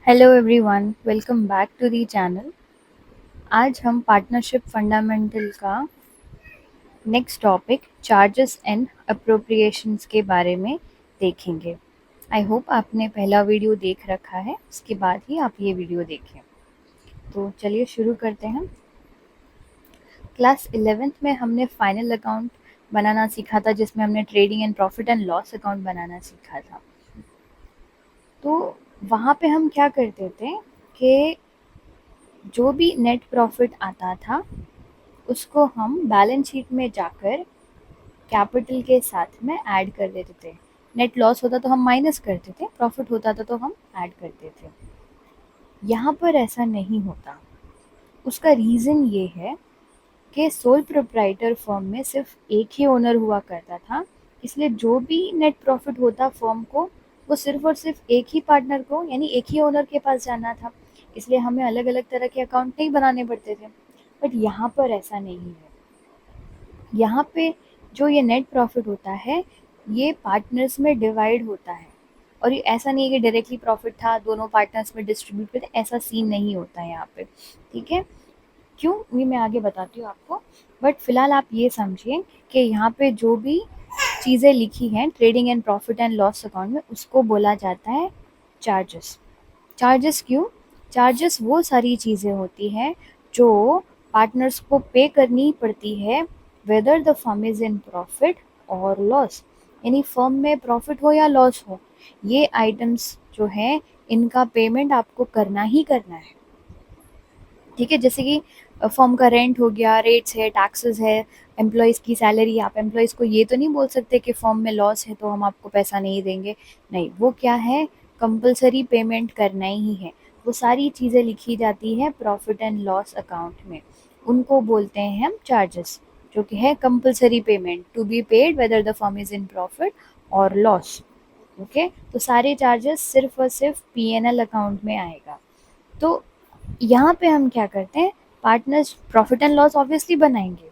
Hello everyone, welcome back to the channel. आज हम partnership fundamental का next topic charges and appropriations के बारे में देखेंगे। आई होप आपने पहला वीडियो देख रखा है, उसके बाद ही आप ये वीडियो देखें। तो चलिए शुरू करते हैं। क्लास 11th में हमने फाइनल अकाउंट बनाना सीखा था, जिसमें हमने trading and profit and loss account बनाना सीखा था। तो वहाँ पे हम क्या करते थे कि जो भी नेट प्रॉफिट आता था उसको हम बैलेंस शीट में जाकर कैपिटल के साथ में ऐड कर देते थे। नेट लॉस होता तो हम माइनस करते थे, प्रॉफिट होता था तो हम ऐड करते थे। यहाँ पर ऐसा नहीं होता। उसका रीज़न ये है कि सोल प्रोप्राइटर फर्म में सिर्फ एक ही ओनर हुआ करता था, इसलिए जो भी नेट प्रॉफिट होता फर्म को वो सिर्फ और सिर्फ एक ही पार्टनर को यानी एक ही ओनर के पास जाना था। इसलिए हमें अलग अलग तरह के अकाउंट नहीं बनाने पड़ते थे। बट यहाँ पर ऐसा नहीं है। यहाँ पे जो ये नेट प्रॉफिट होता है ये पार्टनर्स में डिवाइड होता है। और ये ऐसा नहीं है कि डायरेक्टली प्रॉफिट था दोनों पार्टनर्स में डिस्ट्रीब्यूट करते, ऐसा सीन नहीं होता है यहाँ पे। ठीक है, क्यों ये मैं आगे बताती हूँ आपको। बट फिलहाल आप ये समझिए कि यहाँ पे जो भी चीज़ें लिखी हैं trading and profit and loss account में, उसको बोला जाता है चार्जेस। चार्जेस क्यों? चार्जेस वो सारी चीज़ें होती हैं जो पार्टनर्स को पे करनी पड़ती है weather the firm is in profit और लॉस। यानी फर्म में प्रॉफिट हो या लॉस हो, ये आइटम्स जो हैं इनका पेमेंट आपको करना ही करना है। ठीक है, जैसे कि फर्म का रेंट हो गया, रेट्स है, टैक्सेस है, एम्प्लॉयज़ की सैलरी। आप एम्प्लॉयज़ को ये तो नहीं बोल सकते कि फर्म में लॉस है तो हम आपको पैसा नहीं देंगे। नहीं, वो क्या है, कंपलसरी पेमेंट करना ही है। वो सारी चीज़ें लिखी जाती है प्रॉफिट एंड लॉस अकाउंट में, उनको बोलते हैं हम चार्जेस, जो कि है compulsory payment to be paid whether the firm is in profit और लॉस। ओके, तो सारे चार्जेस सिर्फ और सिर्फ P&L अकाउंट में आएगा। तो यहाँ पे हम क्या करते हैं, partners profit and loss obviously बनाएंगे,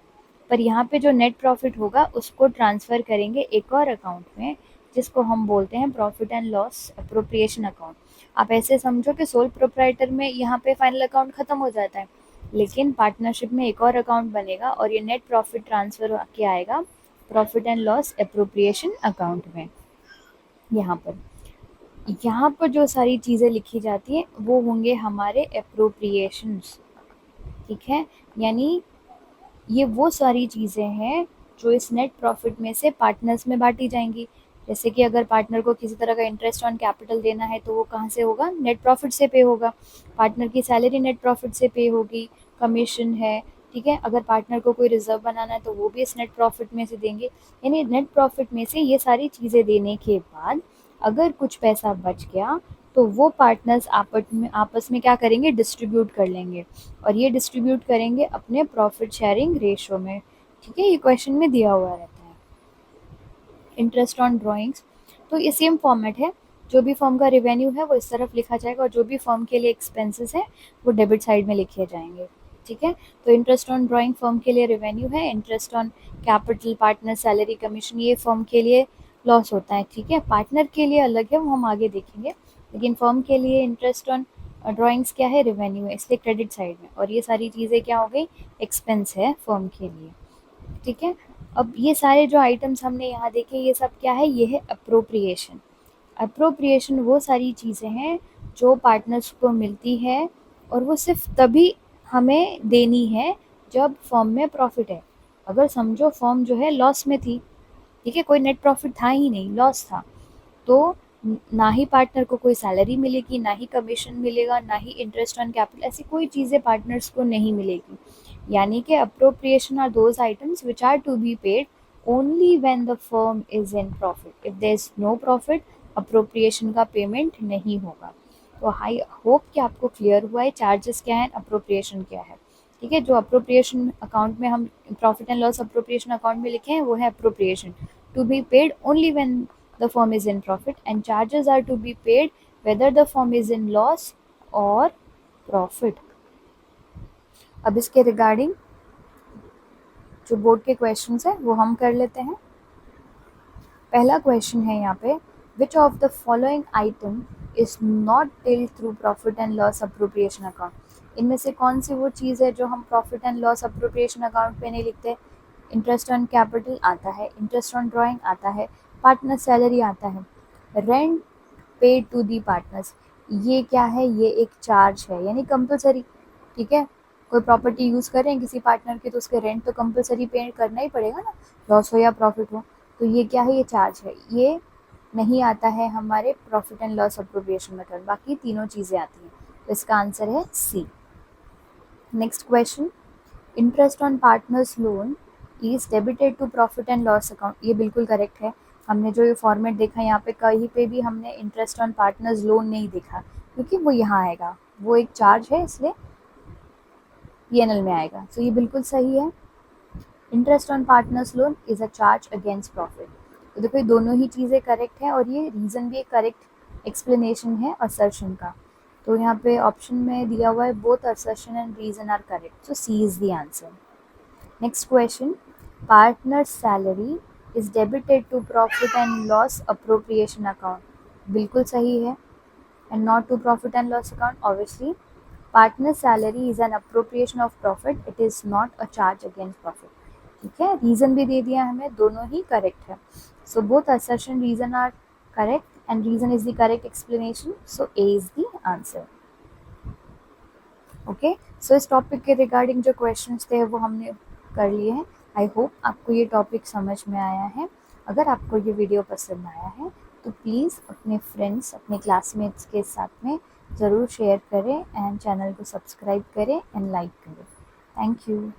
पर यहाँ पे जो नेट प्रॉफिट होगा उसको ट्रांसफ़र करेंगे एक और अकाउंट में, जिसको हम बोलते हैं profit and loss appropriation account. आप ऐसे समझो कि सोल प्रोप्राइटर में यहाँ पे फाइनल अकाउंट ख़त्म हो जाता है, लेकिन पार्टनरशिप में एक और अकाउंट बनेगा और ये नेट प्रॉफिट ट्रांसफ़र के आएगा profit and loss appropriation account में। यहाँ पर जो सारी चीज़ें लिखी जाती हैं वो होंगे हमारे अप्रोप्रिएशंस। ठीक है, यानी ये वो सारी चीज़ें हैं जो इस नेट प्रॉफिट में से पार्टनर्स में बांटी जाएंगी। जैसे कि अगर पार्टनर को किसी तरह का इंटरेस्ट ऑन कैपिटल देना है तो वो कहाँ से होगा, नेट प्रॉफिट से पे होगा। पार्टनर की सैलरी नेट प्रॉफिट से पे होगी, कमीशन है। ठीक है, अगर पार्टनर को कोई रिजर्व बनाना है तो वो भी इस नेट प्रॉफिट में से देंगे। यानी नेट प्रॉफिट में से ये सारी चीज़ें देने के बाद अगर कुछ पैसा बच गया तो वो पार्टनर्स आपस में क्या करेंगे, डिस्ट्रीब्यूट कर लेंगे। और ये डिस्ट्रीब्यूट करेंगे अपने प्रॉफिट शेयरिंग रेशो में। ठीक है, ये क्वेश्चन में दिया हुआ रहता है। इंटरेस्ट ऑन ड्राइंग्स, तो ये सेम फॉर्मेट है। जो भी फर्म का रेवेन्यू है वो इस तरफ लिखा जाएगा और जो भी फर्म के लिए एक्सपेंसेस है वो डेबिट साइड में लिखे जाएंगे। ठीक है, तो इंटरेस्ट ऑन ड्राइंग फर्म के लिए रेवेन्यू है, interest on capital, partner salary, commission, ये फर्म के लिए लॉस होता है। ठीक है, पार्टनर के लिए अलग है, वो हम आगे देखेंगे, लेकिन फर्म के लिए इंटरेस्ट ऑन ड्राइंग्स क्या है, रेवेन्यू है, इसलिए क्रेडिट साइड में। और ये सारी चीज़ें क्या हो गई, एक्सपेंस है फर्म के लिए। ठीक है, अब ये सारे जो आइटम्स हमने यहाँ देखे ये सब क्या है, ये है अप्रोप्रिएशन। अप्रोप्रिएशन वो सारी चीज़ें हैं जो पार्टनर्स को मिलती है और वो सिर्फ तभी हमें देनी है जब फर्म में प्रॉफिट है। अगर समझो फर्म जो है लॉस में थी, ठीक है, कोई नेट प्रॉफिट था ही नहीं, लॉस था, तो ना ही पार्टनर को कोई सैलरी मिलेगी, ना ही कमीशन मिलेगा, ना ही इंटरेस्ट ऑन कैपिटल, ऐसी कोई चीज़ें पार्टनर्स को नहीं मिलेगी। यानी कि appropriation are those items which are to be paid only when the firm is in profit. If there is no profit, appropriation का पेमेंट नहीं होगा। तो आई होप कि आपको क्लियर हुआ है चार्जेस क्या है, अप्रोप्रिएशन क्या है। ठीक है, जो अप्रोप्रिएशन अकाउंट में हम profit and loss appropriation account में लिखे हैं वो है appropriation, to be paid only when the firm is in profit, and charges are to be paid whether the firm is in loss or profit. अब इसके regarding जो board के questions है वो हम कर लेते हैं। पहला क्वेश्चन है यहाँ पे, which of the following item is not tilde through profit and loss appropriation account. इनमें से कौन सी वो चीज़ है जो हम profit and loss appropriation account पे नहीं लिखते? इंटरेस्ट ऑन कैपिटल आता है, इंटरेस्ट ऑन ड्राइंग आता है, पार्टनर सैलरी आता है, rent paid to the partners. ये क्या है? ये एक चार्ज है, यानी कंपलसरी। ठीक है, कोई प्रॉपर्टी यूज़ कर रहे हैं किसी पार्टनर की, तो उसके रेंट तो कंपलसरी पे करना ही पड़ेगा ना, लॉस हो या प्रॉफिट हो। तो ये क्या है? ये चार्ज है। ये नहीं आता है हमारे profit and loss appropriation method, बाकी तीनों चीज़ें आती हैं। तो इसका आंसर है C. Next question, interest on partners loan is debited to profit and loss account. ये बिल्कुल करेक्ट है। हमने जो ये फॉर्मेट देखा यहाँ पे, कहीं पे भी हमने इंटरेस्ट ऑन पार्टनर्स लोन नहीं देखा, क्योंकि वो यहाँ आएगा, वो एक चार्ज है, इसलिए पीएनएल में आएगा। तो ये बिल्कुल सही है। Interest on partners loan is a charge against profit. तो देखो, ये दोनों ही चीज़ें करेक्ट हैं और ये रीज़न भी एक करेक्ट एक्सप्लेनेशन है असर्शन का। तो यहाँ पे ऑप्शन में दिया हुआ है both assertion and reason are correct, so C is the answer. Next question, partner salary is debited to profit and loss appropriation account. बिल्कुल सही है, and not to profit and loss account. Obviously partner salary is an appropriation of profit, it is not a charge against profit. ठीक है, reason भी दे दिया हमें, दोनों ही करेक्ट है। So both assertion reason are correct and reason is the correct explanation, so A is the answer. Okay, so इस topic के रिगार्डिंग जो क्वेश्चंस थे वो हमने कर लिए हैं। आई होप आपको ये टॉपिक समझ में आया है। अगर आपको ये वीडियो पसंद आया है तो प्लीज़ अपने फ्रेंड्स, अपने क्लासमेट्स के साथ में ज़रूर शेयर करें एंड चैनल को सब्सक्राइब करें एंड लाइक करें। Thank you.